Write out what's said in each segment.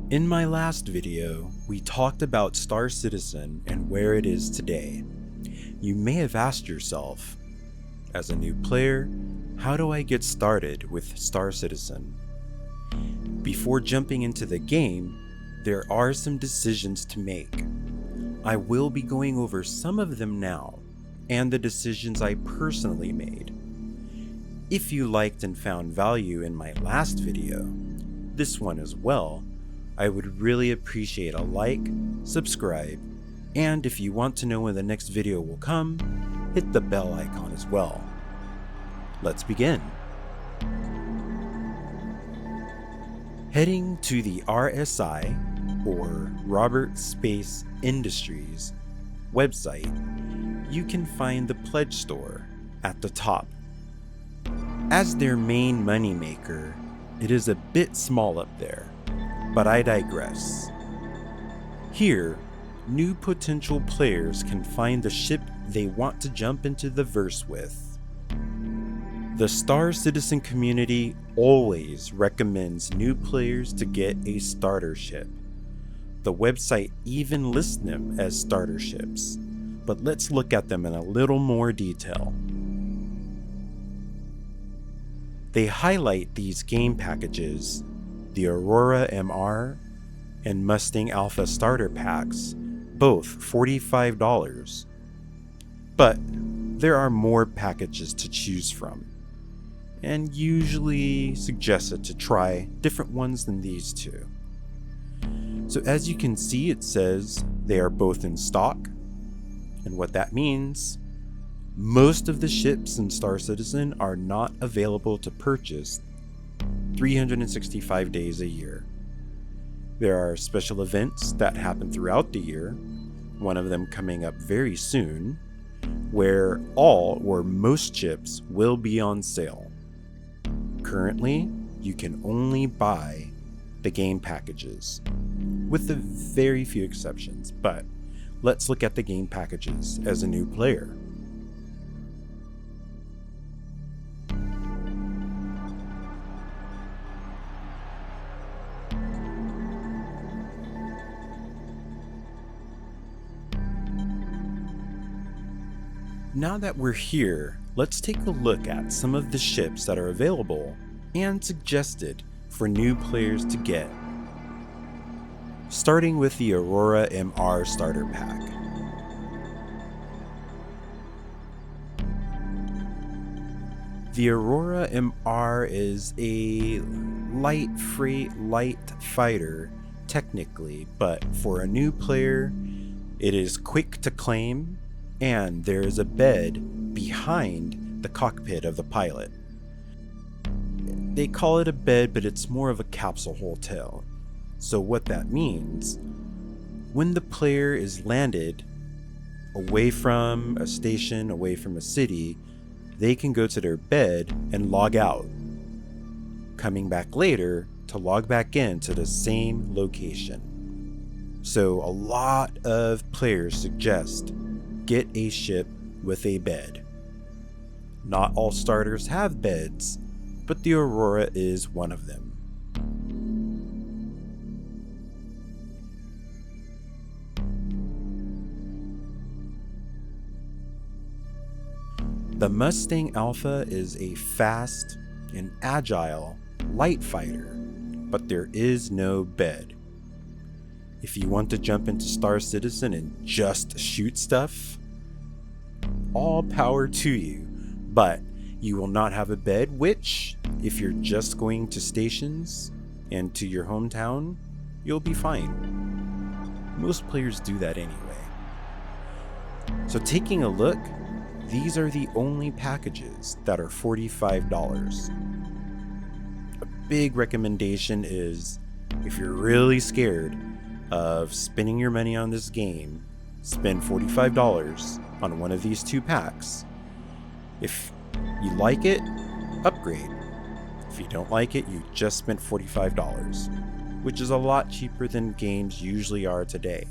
In my last video, we talked about Star Citizen and where it is today. You may have asked yourself, as a new player, how do I get started with Star Citizen? Before jumping into the game, there are some decisions to make. I will be going over some of them now, and the decisions I personally made. If you liked and found value in my last video, this one as well, I would really appreciate a like, subscribe, and if you want to know when the next video will come, hit the bell icon as well. Let's begin. Heading to the RSI, or Robert Space Industries, website, you can find the pledge store at the top. As their main moneymaker, it is a bit small up there, but I digress. Here, new potential players can find the ship they want to jump into the verse with. The Star Citizen community always recommends new players to get a starter ship. The website even lists them as starter ships, but let's look at them in a little more detail. They highlight these game packages, the Aurora MR and Mustang Alpha starter packs, both $45. But there are more packages to choose from, and usually suggested to try different ones than these two. So as you can see, it says they are both in stock, and what that means, most of the ships in Star Citizen are not available to purchase 365 days a year. There are special events that happen throughout the year, one of them coming up very soon, where all or most ships will be on sale. Currently, you can only buy the game packages, with a very few exceptions, but let's look at the game packages as a new player. Now that we're here, let's take a look at some of the ships that are available and suggested for new players to get. Starting with the Aurora MR starter pack. The Aurora MR is a light fighter technically, but for a new player, it is quick to claim, and there is a bed behind the cockpit of the pilot. They call it a bed, but it's more of a capsule hotel. So what that means, when the player is landed away from a station, away from a city, they can go to their bed and log out, coming back later to log back in to the same location. So a lot of players suggest get a ship with a bed. Not all starters have beds, but the Aurora is one of them. The Mustang Alpha is a fast and agile light fighter, but there is no bed. If you want to jump into Star Citizen and just shoot stuff, all power to you, but you will not have a bed, which, if you're just going to stations and to your hometown, you'll be fine. Most players do that anyway. So taking a look, these are the only packages that are $45. A big recommendation is, if you're really scared of spending your money on this game, spend $45 on one of these two packs. If you like it, upgrade. If you don't like it, you just spent $45, which is a lot cheaper than games usually are today.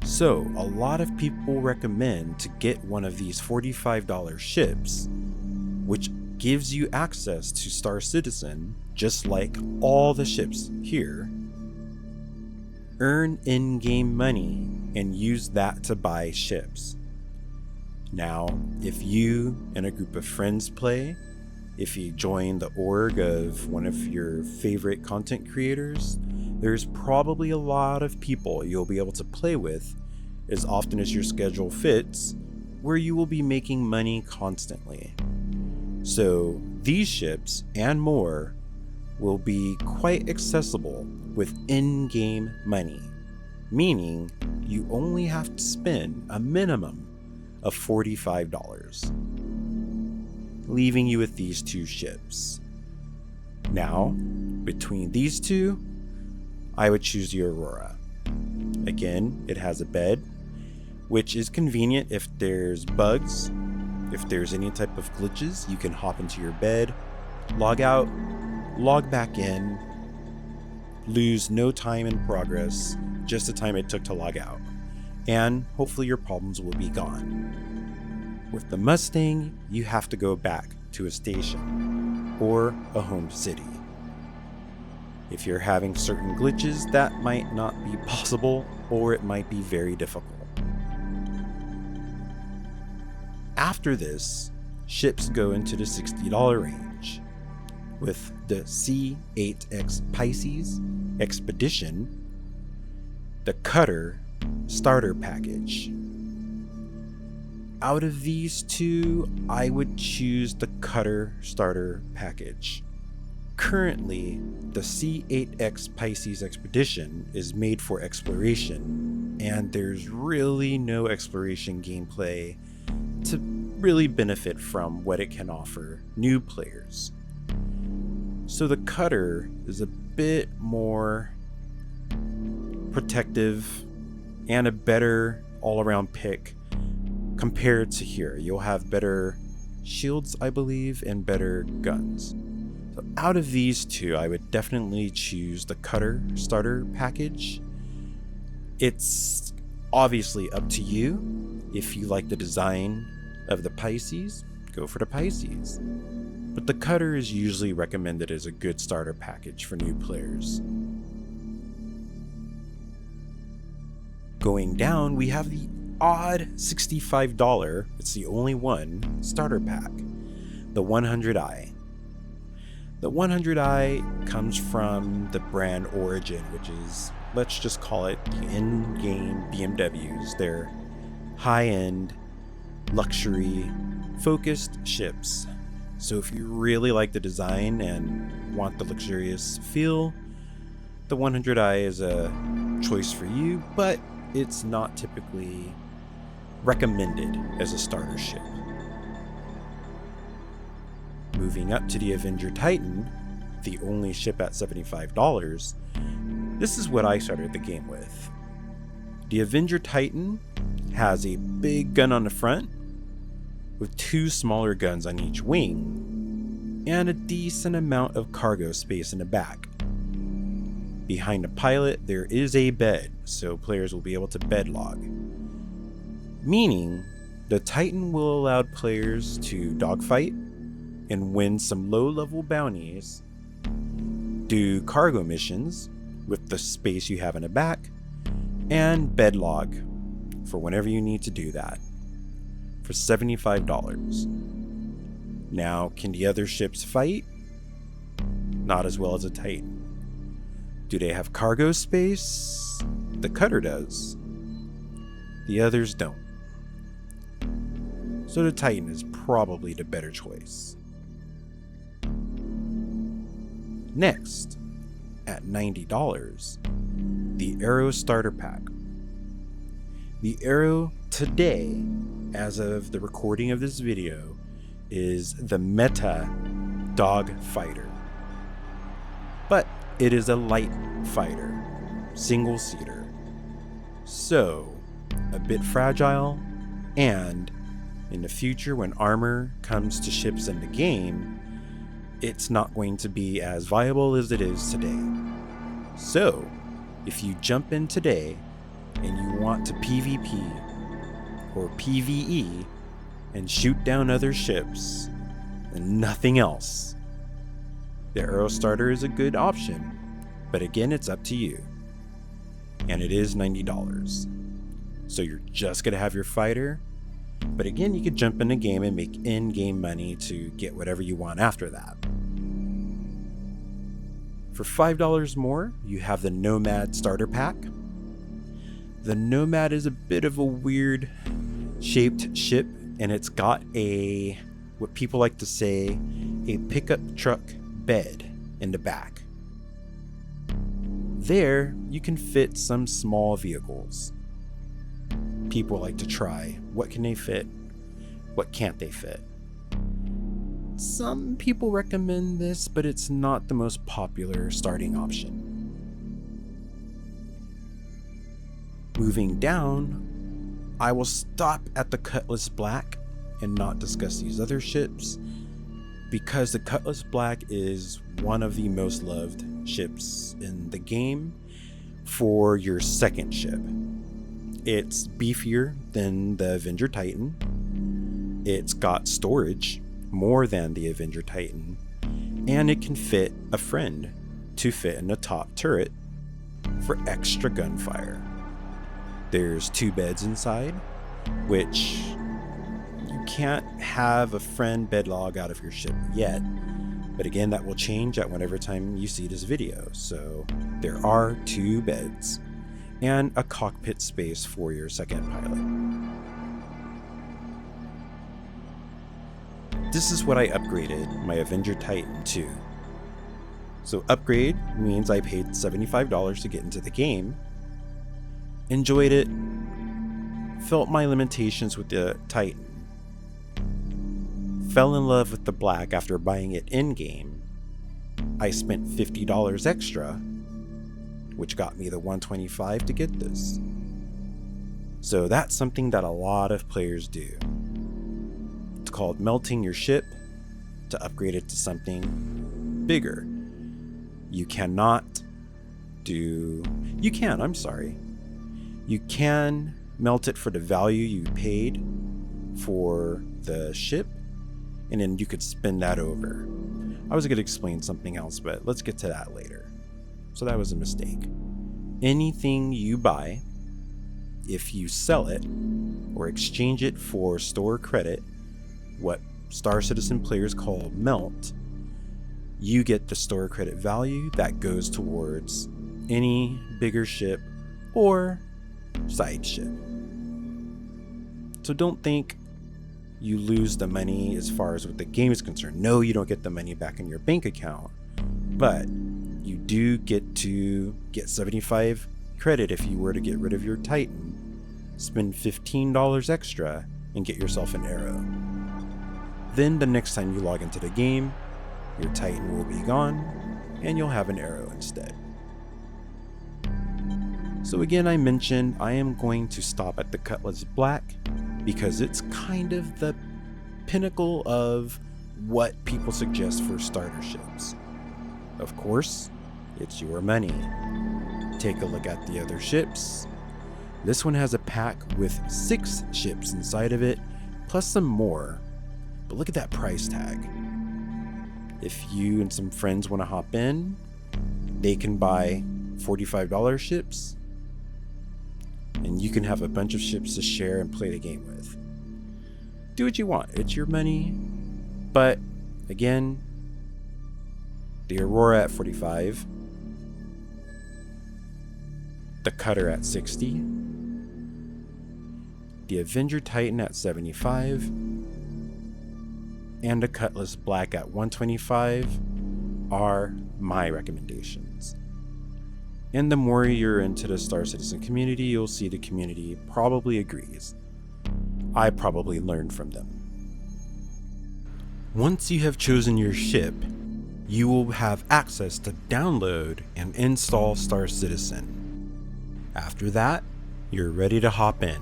So a lot of people recommend to get one of these $45 ships, which gives you access to Star Citizen, just like all the ships here, earn in-game money and use that to buy ships. Now, if you and a group of friends play, if you join the org of one of your favorite content creators, there's probably a lot of people you'll be able to play with as often as your schedule fits, where you will be making money constantly. So these ships and more will be quite accessible with in-game money, meaning you only have to spend a minimum of $45, leaving you with these two ships. Now, between these two, I would choose the Aurora. Again, it has a bed, which is convenient if there's bugs. If there's any type of glitches, you can hop into your bed, log out, log back in, lose no time in progress, just the time it took to log out, and hopefully your problems will be gone. With the Mustang, you have to go back to a station or a home city. If you're having certain glitches, that might not be possible, or it might be very difficult. After this, ships go into the $60 range, with the C8X Pisces Expedition, the Cutter Starter Package. Out of these two, I would choose the Cutter Starter Package. Currently, the C8X Pisces Expedition is made for exploration, and there's really no exploration gameplay to really benefit from what it can offer new players. So the Cutter is a bit more protective and a better all-around pick compared to here. You'll have better shields, I believe, and better guns. So out of these two, I would definitely choose the Cutter Starter Package. It's obviously up to you. If you like the design of the Pisces, go for the Pisces. But the Cutter is usually recommended as a good starter package for new players. Going down, we have the odd $65, it's the only one, starter pack, the 100i. The 100i comes from the brand Origin, which is, let's just call it the in-game BMWs. They're high-end, luxury, focused ships. So if you really like the design and want the luxurious feel, the 100i is a choice for you, but it's not typically recommended as a starter ship. Moving up to the Avenger Titan, the only ship at $75, this is what I started the game with. The Avenger Titan has a big gun on the front, with two smaller guns on each wing, and a decent amount of cargo space in the back. Behind the pilot, there is a bed, so players will be able to bed log. Meaning, the Titan will allow players to dogfight and win some low-level bounties, do cargo missions with the space you have in the back, and bed log for whenever you need to do that for $75. Now, can the other ships fight? Not as well as a Titan. Do they have cargo space? The Cutter does. The others don't. So the Titan is probably the better choice. Next, at $90, the Aero Starter Pack. The Aero today, as of the recording of this video, is the meta dog fighter. But it is a light fighter, single-seater. So, a bit fragile, and in the future when armor comes to ships in the game, it's not going to be as viable as it is today. So, if you jump in today and you want to PvP or PvE and shoot down other ships and nothing else, the Aero Starter is a good option, but again, it's up to you. and it is $90. So you're just gonna have your fighter, but again, you could jump in the game and make in-game money to get whatever you want after that. For $5 more, you have the Nomad starter pack. The Nomad is a bit of a weird shaped ship, and it's got what people like to say, a pickup truck bed in the back. There, you can fit some small vehicles. People like to try, what can they fit? What can't they fit? Some people recommend this, but it's not the most popular starting option. Moving down, I will stop at the Cutlass Black and not discuss these other ships, because the Cutlass Black is one of the most loved ships in the game for your second ship. It's beefier than the Avenger Titan. It's got storage more than the Avenger Titan, and it can fit a friend to fit in the top turret for extra gunfire. There's 2 beds inside, which you can't have a friend bed log out of your ship yet, but again, that will change at whatever time you see this video. So there are 2 beds and a cockpit space for your second pilot. This is what I upgraded my Avenger Titan to. So upgrade means I paid $75 to get into the game, enjoyed it, felt my limitations with the Titan, fell in love with the Black after buying it in-game. I spent $50 extra, which got me the $125 to get this. So that's something that a lot of players do. It's called melting your ship to upgrade it to something bigger. You can melt it for the value you paid for the ship, and then you could spin that over. I was going to explain something else, but let's get to that later. So that was a mistake. Anything you buy, if you sell it or exchange it for store credit, what Star Citizen players call melt, you get the store credit value that goes towards any bigger ship or side ship. So don't think you lose the money as far as what the game is concerned. No, you don't get the money back in your bank account, but you do get to get 75 credit if you were to get rid of your Titan, spend $15 extra, and get yourself an arrow. Then the next time you log into the game, your Titan will be gone, and you'll have an arrow instead. So again, I mentioned I am going to stop at the Cutlass Black because it's kind of the pinnacle of what people suggest for starter ships. Of course, it's your money. Take a look at the other ships. This one has a pack with 6 ships inside of it, plus some more. But look at that price tag. If you and some friends want to hop in, they can buy $45 ships, and you can have a bunch of ships to share and play the game with. Do what you want, it's your money. But again, the Aurora at $45, the Cutter at $60, the Avenger Titan at $75, and the Cutlass Black at $125 are my recommendations. And the more you're into the Star Citizen community, you'll see the community probably agrees. I probably learned from them. Once you have chosen your ship, you will have access to download and install Star Citizen. After that, you're ready to hop in.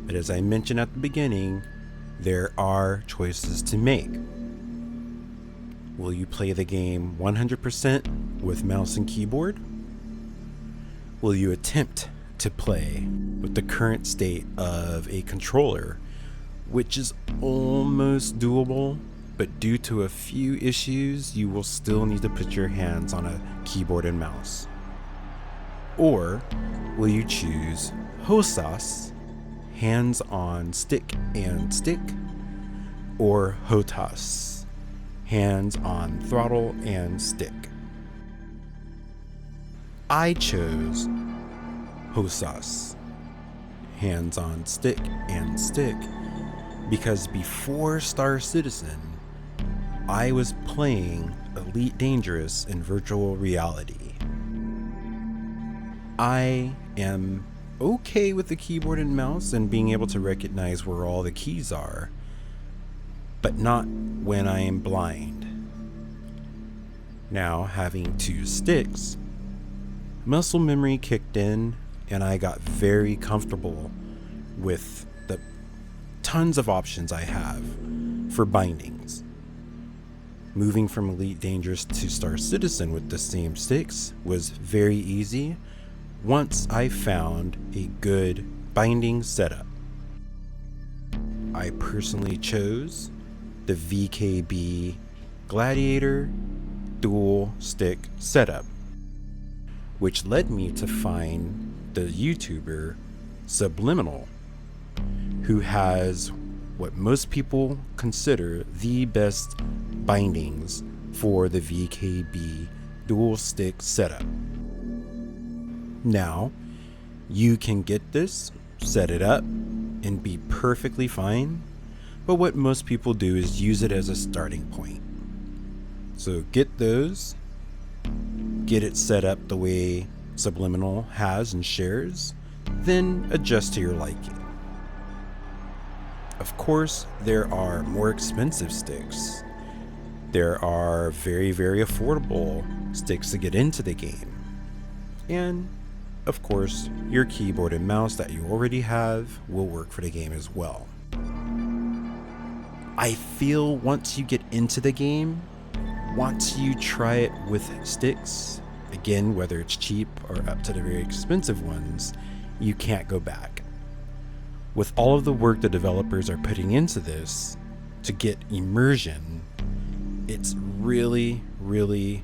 But as I mentioned at the beginning, there are choices to make. Will you play the game 100% with mouse and keyboard? Will you attempt to play with the current state of a controller, which is almost doable, but due to a few issues, you will still need to put your hands on a keyboard and mouse? Or will you choose HOSAS, hands-on stick and stick, or HOTAS, hands-on throttle and stick? I chose HOSAS, hands-on stick and stick, because before Star Citizen, I was playing Elite Dangerous in virtual reality. I am okay with the keyboard and mouse and being able to recognize where all the keys are, but not when I am blind. Now, having two sticks, muscle memory kicked in and I got very comfortable with the tons of options I have for bindings. Moving from Elite Dangerous to Star Citizen with the same sticks was very easy once I found a good binding setup. I personally chose the VKB Gladiator dual stick setup, which led me to find the YouTuber Subliminal, who has what most people consider the best bindings for the VKB dual stick setup. Now, you can get this, set it up, and be perfectly fine, but what most people do is use it as a starting point. So get those, get it set up the way Subliminal has and shares, then adjust to your liking. Of course, there are more expensive sticks. There are very, very affordable sticks to get into the game. And, of course, your keyboard and mouse that you already have will work for the game as well. I feel once you get into the game, once you try it with sticks, again, whether it's cheap or up to the very expensive ones, you can't go back. With all of the work the developers are putting into this to get immersion, it's really, really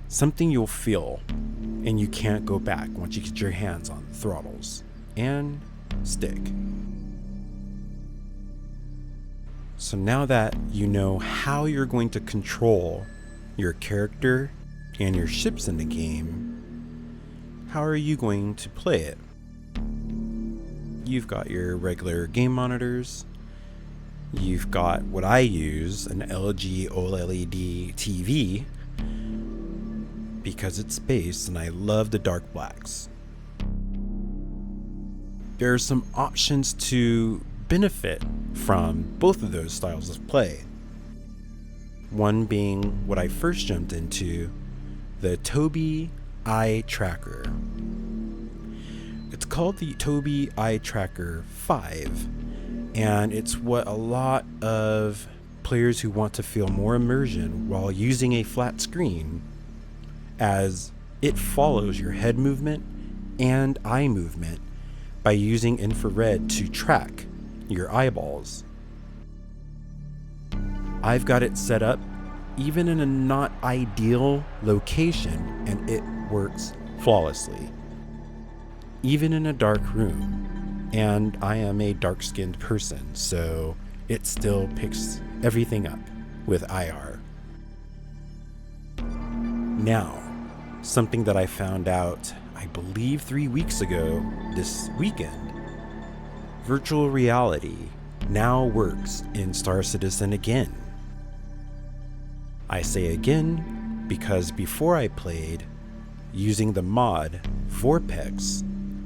something you'll feel, and you can't go back once you get your hands on the throttles and stick. So now that you know how you're going to control your character and your ships in the game, how are you going to play it? You've got your regular game monitors. You've got what I use, an LG OLED TV, because it's space and I love the dark blacks. There are some options to benefit from both of those styles of play. One being what I first jumped into, the Tobii Eye Tracker. It's called the Tobii Eye Tracker 5, and it's what a lot of players who want to feel more immersion while using a flat screen, as it follows your head movement and eye movement by using infrared to track your eyeballs. I've got it set up even in a not ideal location, and it works flawlessly. Even in a dark room, and I am a dark-skinned person, so it still picks everything up with IR. Now, something that I found out, I believe 3 weeks ago this weekend, virtual reality now works in Star Citizen again. I say again because before I played, using the mod Vorpex,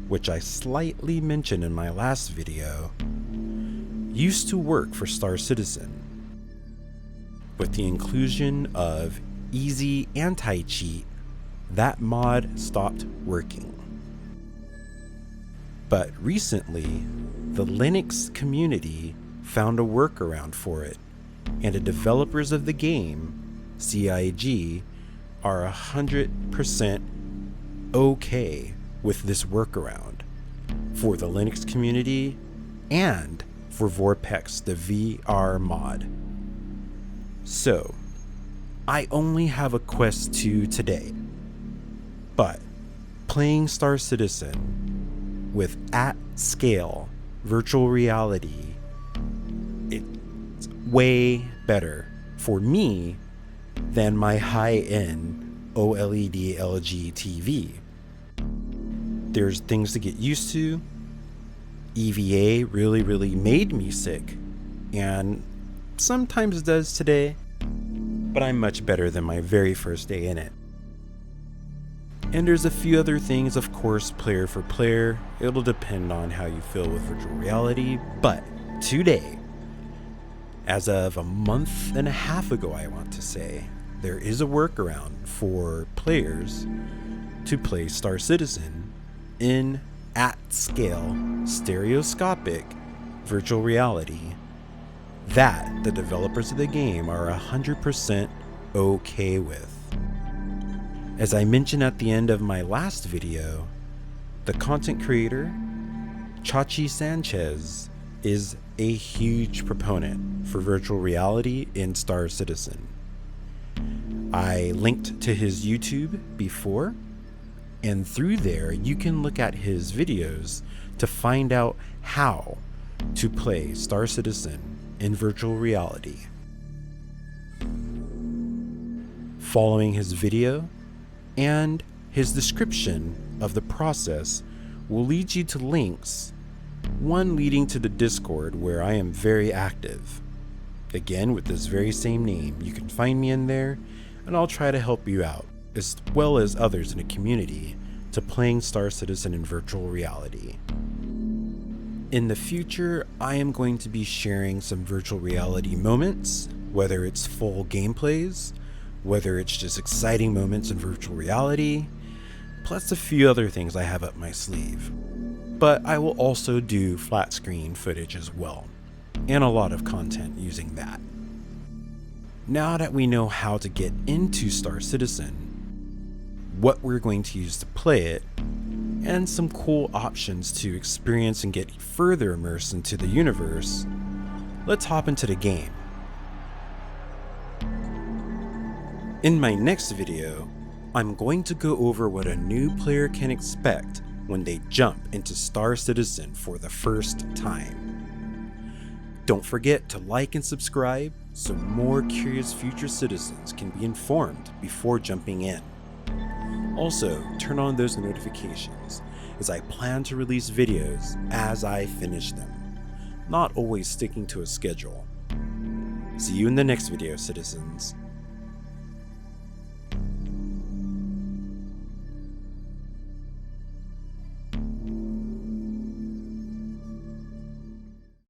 which I slightly mentioned in my last video, used to work for Star Citizen. With the inclusion of easy anti-cheat, that mod stopped working. But recently, the Linux community found a workaround for it, and the developers of the game, CIG, are 100% okay with this workaround for the Linux community and for Vorpex, the VR mod. So, I only have a Quest 2 today, but playing Star Citizen with at-scale virtual reality, it's way better for me than my high-end OLED LG TV. There's things to get used to. EVA really made me sick, and sometimes does today, but I'm much better than my very first day in it. And there's a few other things, of course, player for player. It'll depend on how you feel with virtual reality, but today, as of a month and a half ago, I want to say, there is a workaround for players to play Star Citizen in at-scale stereoscopic virtual reality that the developers of the game are 100% okay with. As I mentioned at the end of my last video, the content creator, Chachi Sanchez, is a huge proponent for virtual reality in Star Citizen. I linked to his YouTube before, and through there you can look at his videos to find out how to play Star Citizen in virtual reality. Following his video and his description of the process will lead you to links, one leading to the Discord where I am very active. Again, with this very same name, you can find me in there, and I'll try to help you out, as well as others in the community, to playing Star Citizen in virtual reality. In the future, I am going to be sharing some virtual reality moments, whether it's full gameplays, whether it's just exciting moments in virtual reality, plus a few other things I have up my sleeve. But I will also do flat screen footage as well, and a lot of content using that. Now that we know how to get into Star Citizen, what we're going to use to play it, and some cool options to experience and get further immersed into the universe, let's hop into the game. In my next video, I'm going to go over what a new player can expect when they jump into Star Citizen for the first time. Don't forget to like and subscribe so more curious future citizens can be informed before jumping in. Also, turn on those notifications, as I plan to release videos as I finish them, not always sticking to a schedule. See you in the next video, citizens.